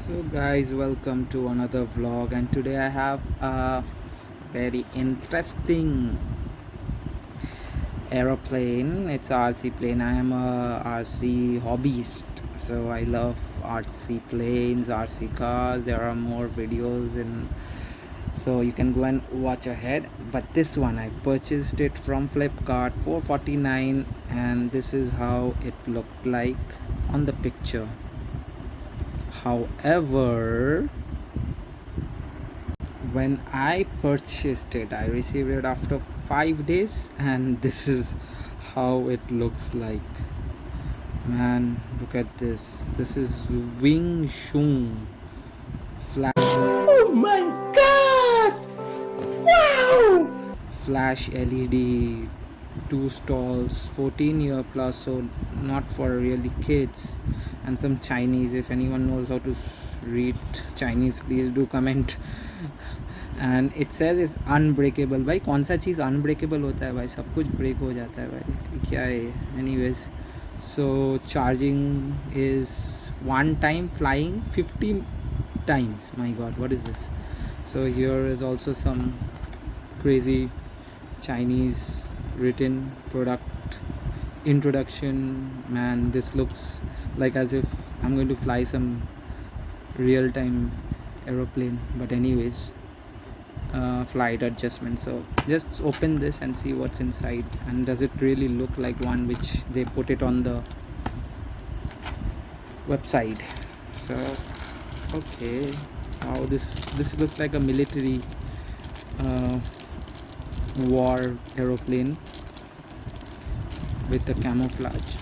So guys, welcome to another vlog, and today I have a very interesting aeroplane. It's a RC plane. I am a RC hobbyist, so I love RC planes, RC cars. There are more videos, and so you can go and watch ahead. But this one I purchased it from Flipkart for 49, and this is how it looked like on the picture. However, when I purchased it, I received it after 5 days, and this is how it looks like. Man, look at this. This is Wing Chun Flash. Oh my god! Wow! Flash LED, two stalls, 14-year plus, so not for really kids, and some Chinese. If anyone knows how to read Chinese, please do comment. And it says it's unbreakable. भाई कौन सा चीज़ unbreakable होता है भाई, सब कुछ break हो जाता है भाई, क्या है. Anyways, so charging is one time, flying 50 times. My god, what is this? So here is also some crazy Chinese written product introduction. Man, this looks like as if I'm going to fly some real-time aeroplane. But anyways, flight adjustment. So just open this and see what's inside, and does it really look like one which they put it on the website. So okay, wow, this looks like a military war aeroplane with the camouflage.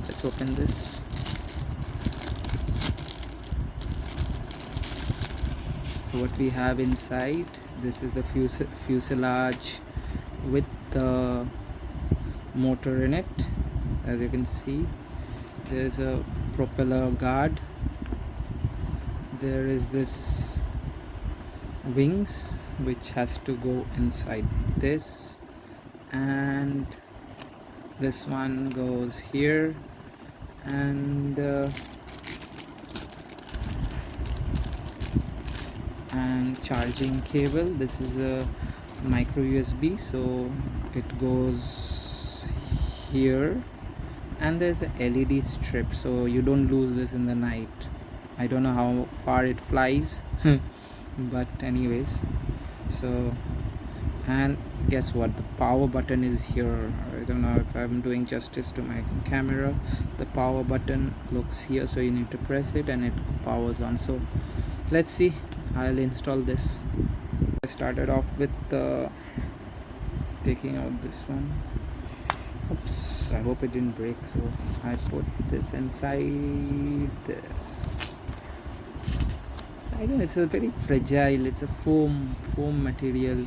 Let's open this. So what we have inside, this is the fuselage with the motor in it. As you can see, there's a propeller guard. There is this wings which has to go inside this, and this one goes here, and charging cable. This is a micro USB, so it goes here, and there's a LED strip, so you don't lose this in the night. I don't know how far it flies but anyways. So, and guess what, the power button is here. I don't know if I'm doing justice to my camera. The power button looks here, so you need to press it and it powers on. So let's see, I'll install this. I started off with taking out this one. Oops, I hope it didn't break. So I put this inside this. I don't know, it's a very fragile, it's a foam material.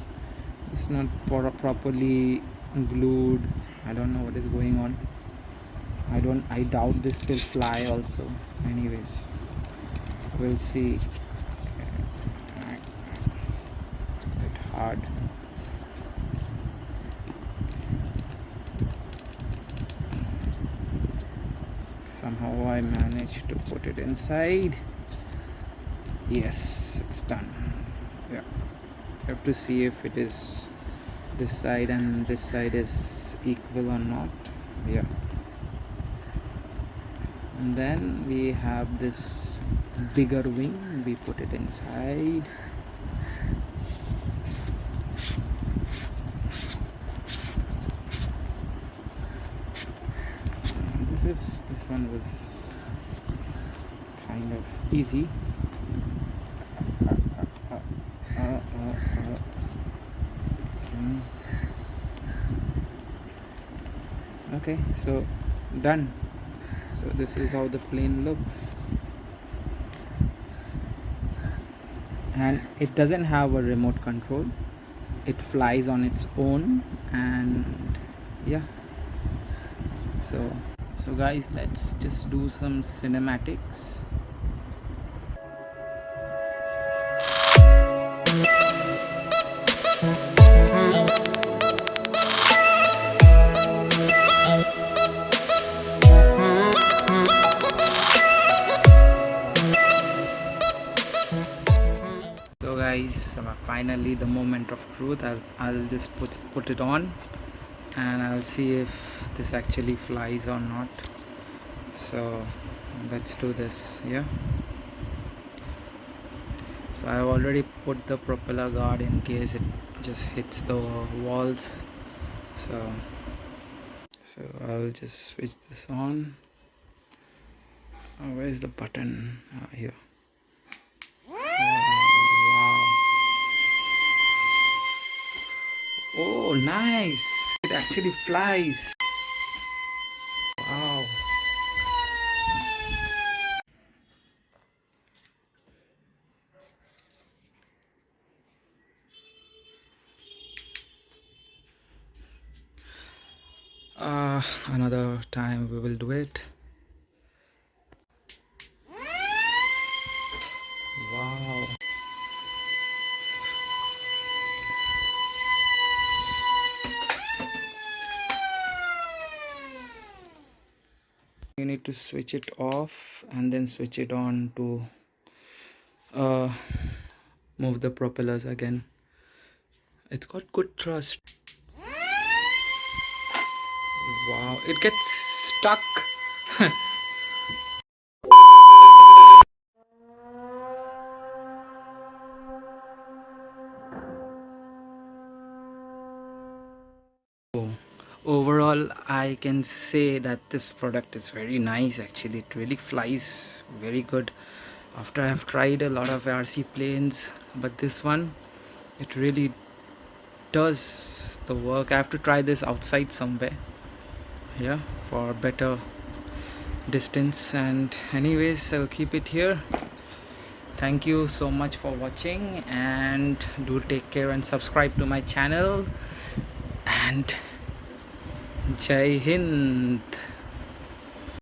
It's not properly glued. I don't know what is going on. I doubt this will fly also. Anyways, we'll see. It's quite hard. Somehow I managed to put it inside. Yes, it's done. Yeah, you have to see if it is this side and this side is equal or not. Yeah, and then we have this bigger wing. We put it inside. This one was kind of easy. Okay, so done. So this is how the plane looks, and it doesn't have a remote control. It flies on its own, and yeah. So guys, let's just do some cinematics. guys, finally the moment of truth. I'll just put it on and I'll see if this actually flies or not. So let's do this. Yeah, so I've already put the propeller guard in case it just hits the walls. So I'll just switch this on. Where's the button? Here. Wow. Oh, nice. It actually flies. Wow. Another time we will do it. Wow. You need to switch it off and then switch it on to move the propellers again. It's got good thrust. Wow, it gets stuck. Overall, I can say that this product is very nice. Actually, it really flies very good. After I have tried a lot of RC planes, but this one, it really does the work. I have to try this outside somewhere, yeah, for better distance. And anyways, I'll keep it here. Thank you so much for watching, and do take care and subscribe to my channel. And Jai Hind.